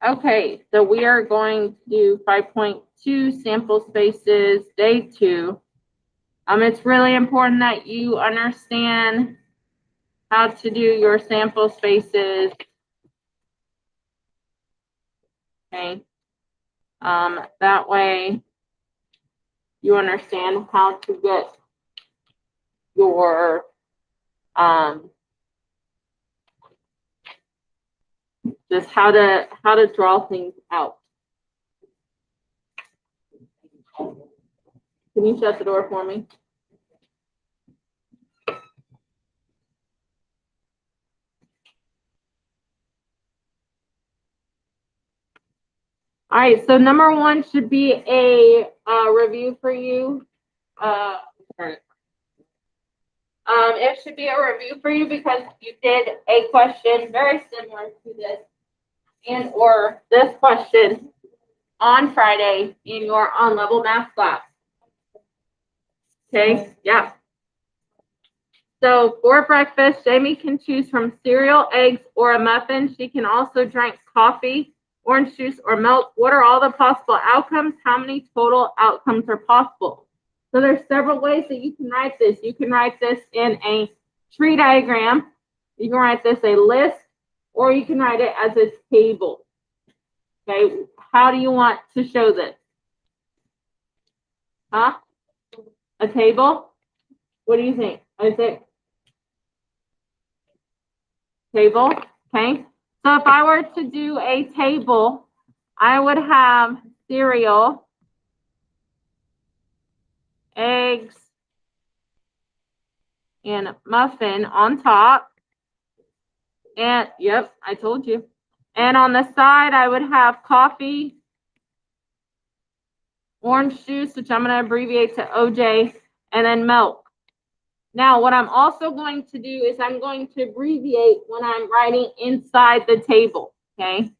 Okay, so we are going to do 5.2 sample spaces, day 2. It's really important that you understand how to do your sample spaces. Okay. That way you understand how to get your just how to draw things out. Can you shut the door for me? All right, so number 1 should be a review for you. It should be a review for you because you did a question very similar to this and or this question on Friday in your on-level math class. Okay, yeah. So for breakfast, Jamie can choose from cereal, eggs, or a muffin. She can also drink coffee, orange juice, or milk. What are all the possible outcomes? How many total outcomes are possible? So there's several ways that you can write this. You can write this in a tree diagram. You can write this a list, or you can write it as a table. Okay, how do you want to show this? Huh? A table? What do you think? Is it table? Okay. So if I were to do a table, I would have cereal, eggs, and muffin on top. And yep, I told you. And on the side, I would have coffee, orange juice, which I'm going to abbreviate to OJ, and then milk. Now, what I'm also going to do is I'm going to abbreviate when I'm writing inside the table, okay?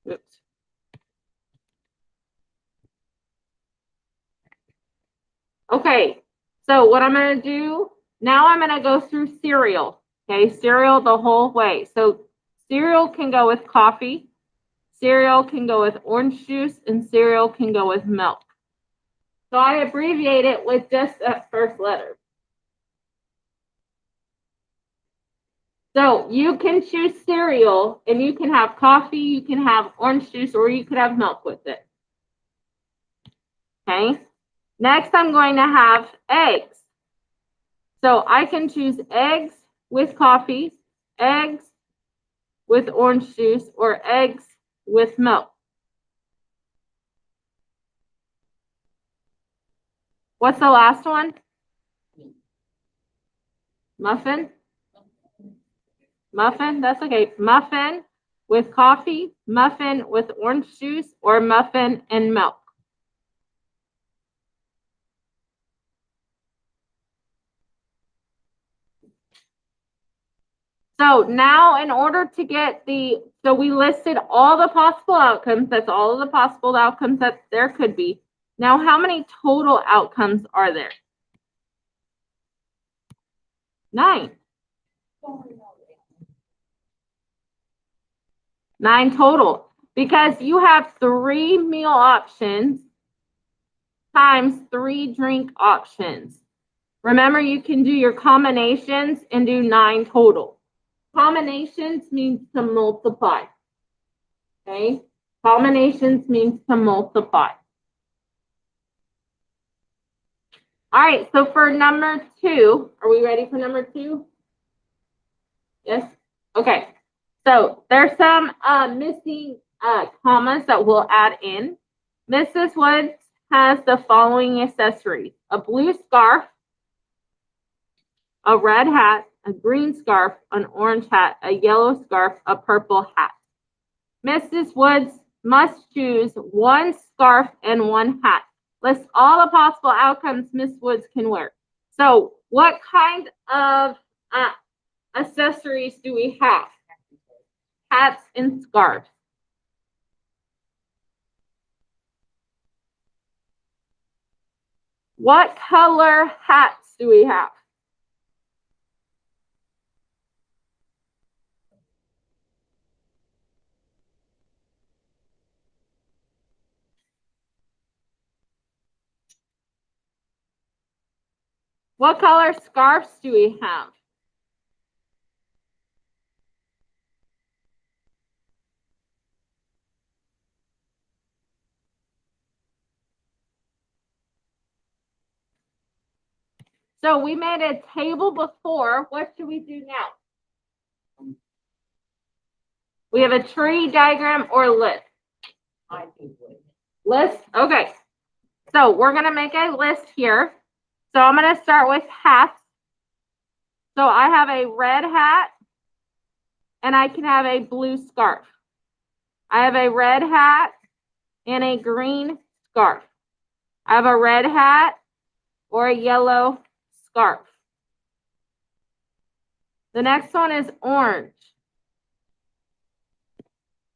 Oops. Okay, so what I'm going to do, now I'm going to go through cereal, okay? Cereal the whole way. So cereal can go with coffee, cereal can go with orange juice, and cereal can go with milk. So I abbreviate it with just that first letter. So you can choose cereal, and you can have coffee, you can have orange juice, or you could have milk with it. Okay. Next, I'm going to have eggs. So I can choose eggs with coffee, eggs with orange juice, or eggs with milk. What's the last one? Muffin? Muffin, that's okay. Muffin with coffee, muffin with orange juice, or muffin and milk. So now in order to get so we listed all the possible outcomes. That's all of the possible outcomes that there could be. Now, how many total outcomes are there? 9. 9 total, because you have 3 meal options times 3 drink options. Remember, you can do your combinations and do 9 total. Combinations means to multiply. Okay? Combinations means to multiply. All right, so for number 2, are we ready for number 2? Yes? Okay. So there's some missing commas that we'll add in. Mrs. Woods has the following accessories: a blue scarf, a red hat, a green scarf, an orange hat, a yellow scarf, a purple hat. Mrs. Woods must choose 1 scarf and 1 hat. List all the possible outcomes Miss Woods can wear. So what kind of accessories do we have? Hats and scarves. What color hats do we have? What color scarves do we have? So we made a table before. What should we do now? We have a tree diagram or list. List? Okay. So we're going to make a list here. So I'm going to start with hats. So I have a red hat and I can have a blue scarf. I have a red hat and a green scarf. I have a red hat or a yellow scarf. The next one is orange.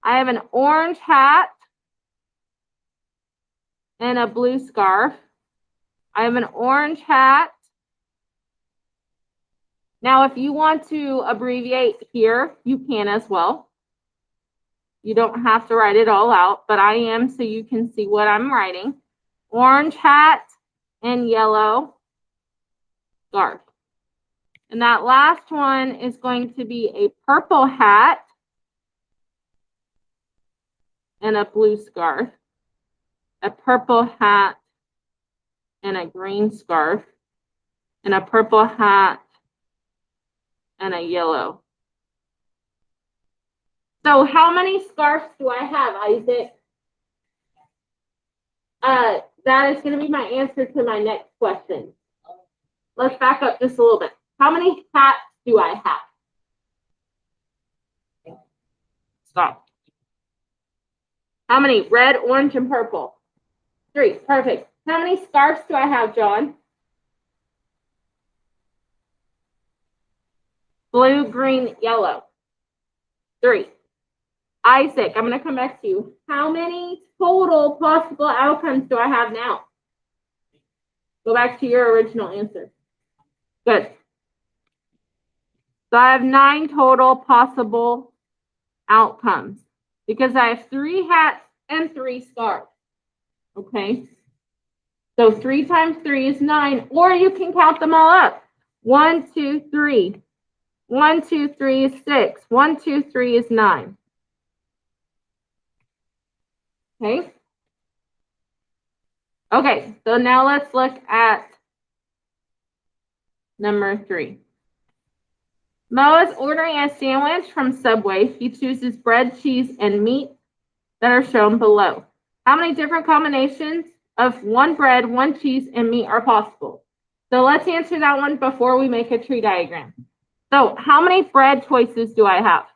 I have an orange hat and a blue scarf. I have an orange hat. Now, if you want to abbreviate here, you can as well. You don't have to write it all out, but I am so you can see what I'm writing. Orange hat and yellow scarf. And that last one is going to be a purple hat and a blue scarf, a purple hat and a green scarf, and a purple hat and a yellow. So how many scarves do I have, Isaac? That is going to be my answer to my next question. Let's back up just a little bit. How many hats do I have? Stop. How many? Red, orange, and purple? 3. Perfect. How many scarves do I have, John? Blue, green, yellow. 3. Isaac, I'm going to come back to you. How many total possible outcomes do I have now? Go back to your original answer. Good. So I have 9 total possible outcomes because I have 3 hats and 3 scarves. Okay. So 3 times 3 is 9, or you can count them all up. 1, 2, 3. 1, 2, 3 is 6. 1, 2, 3 is 9. Okay. Okay, so now let's look at number 3. Mo is ordering a sandwich from Subway. He chooses bread, cheese, and meat that are shown below. How many different combinations of 1 bread, 1 cheese, and meat are possible? So let's answer that one before we make a tree diagram. So how many bread choices do I have?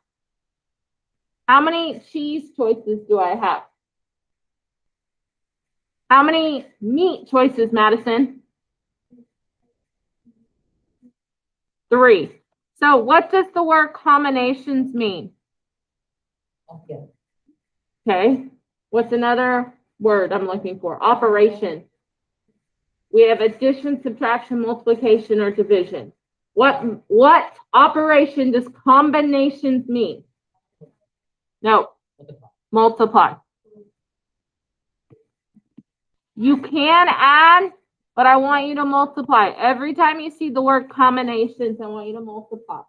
How many cheese choices do I have? How many meat choices, Madison? 3. So what does the word combinations mean? Okay. What's another word I'm looking for? Operation. We have addition, subtraction, multiplication, or division. What operation does combinations mean? No. Multiply. You can add, but I want you to multiply. Every time you see the word combinations, I want you to multiply.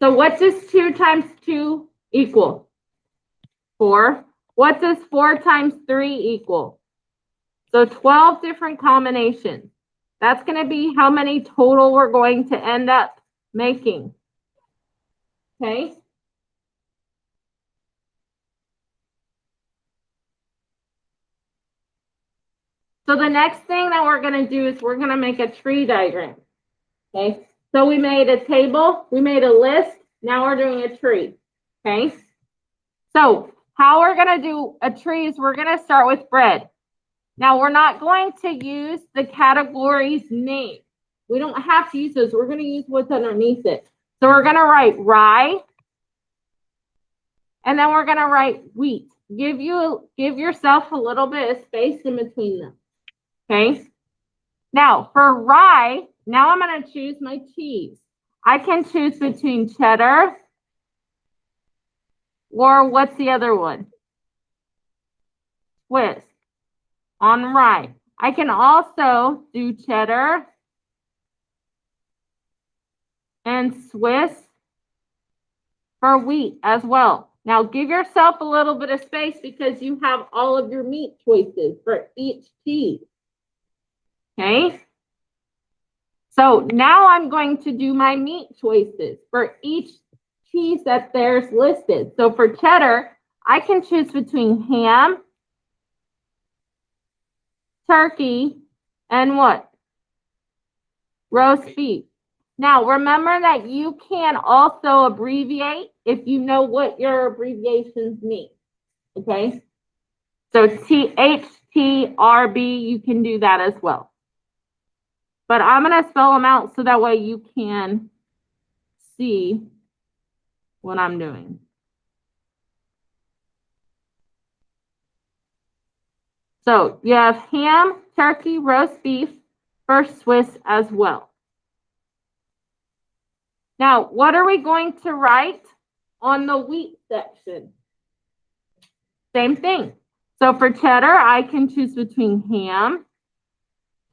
So what does 2 times 2 equal? 4. What does 4 times 3 equal? So 12 different combinations. That's going to be how many total we're going to end up making. Okay? So the next thing that we're going to do is we're going to make a tree diagram. Okay? So we made a table, we made a list, now we're doing a tree. Okay? So how we're going to do a tree is we're going to start with bread. Now we're not going to use the category's name. We don't have to use those. We're going to use what's underneath it. So we're going to write rye, and then we're going to write wheat. Give yourself a little bit of space in between them. Okay? Now, for rye, now I'm going to choose my cheese. I can choose between cheddar or what's the other one? Swiss on rye. I can also do cheddar and Swiss for wheat as well. Now, give yourself a little bit of space because you have all of your meat choices for each cheese. Okay? So now I'm going to do my meat choices for each cheese that there's listed. So for cheddar, I can choose between ham, turkey, and what? Roast beef. Now, remember that you can also abbreviate if you know what your abbreviations mean. Okay? So THTRB, you can do that as well. But I'm going to spell them out so that way you can see what I'm doing. So you have ham, turkey, roast beef for Swiss as well. Now, what are we going to write on the wheat section? Same thing. So for cheddar, I can choose between ham,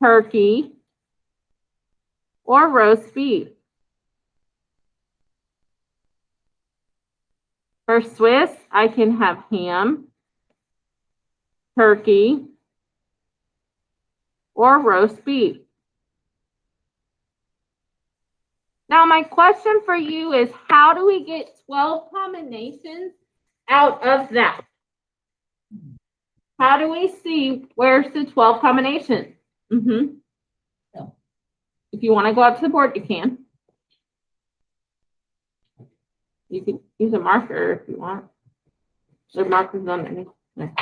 turkey, or roast beef. For Swiss, I can have ham, turkey, or roast beef. Now, my question for you is, how do we get 12 combinations out of that? How do we see where's the 12 combinations? If you want to go up to the board, you can. You can use a marker if you want. The marker's underneath. There.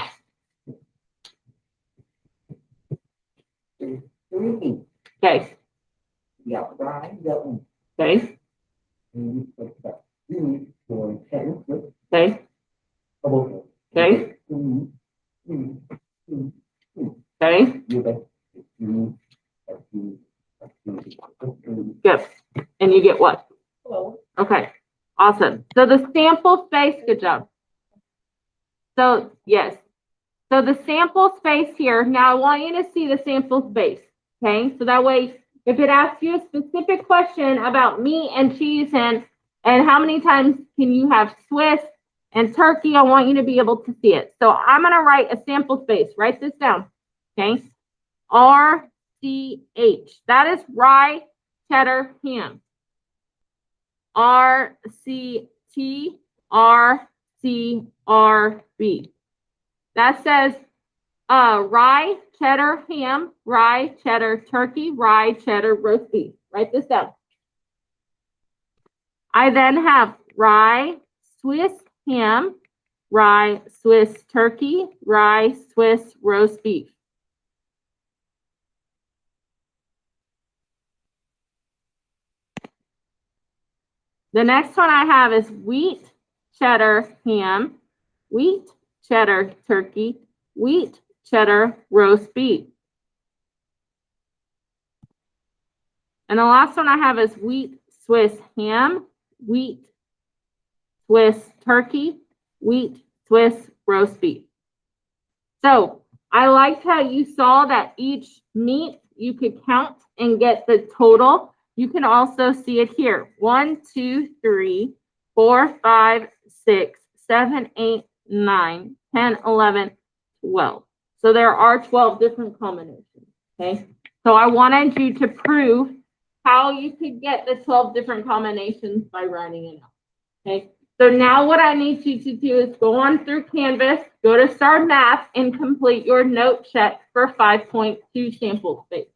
Okay. Okay. Okay. Okay. Okay. Good. And you get what? Okay. Awesome. So the sample space, good job. So, yes. So the sample space here, now I want you to see the sample space, okay? So that way, if it asks you a specific question about meat and cheese and how many times can you have Swiss and turkey, I want you to be able to see it. So I'm going to write a sample space. Write this down, okay? RCH. That is rye, cheddar, ham. RCTRCRB. That says rye, cheddar, ham, rye, cheddar, turkey, rye, cheddar, roast beef. Write this down. I then have rye, Swiss ham, rye, Swiss turkey, rye, Swiss roast beef. The next one I have is wheat, cheddar, ham, wheat, cheddar, turkey, wheat, cheddar, roast beef. And the last one I have is wheat, Swiss ham, wheat, Swiss turkey, wheat, Swiss roast beef. So I liked how you saw that each meat you could count and get the total. You can also see it here. 1, 2, 3, 4, 5, 6, 7, 8, 9, 10, 11, 12. So there are 12 different combinations, okay? So I wanted you to prove how you could get the 12 different combinations by writing it out, okay? So now what I need you to do is go on through Canvas, go to STAAR Math, and complete your note check for 5.2 sample space.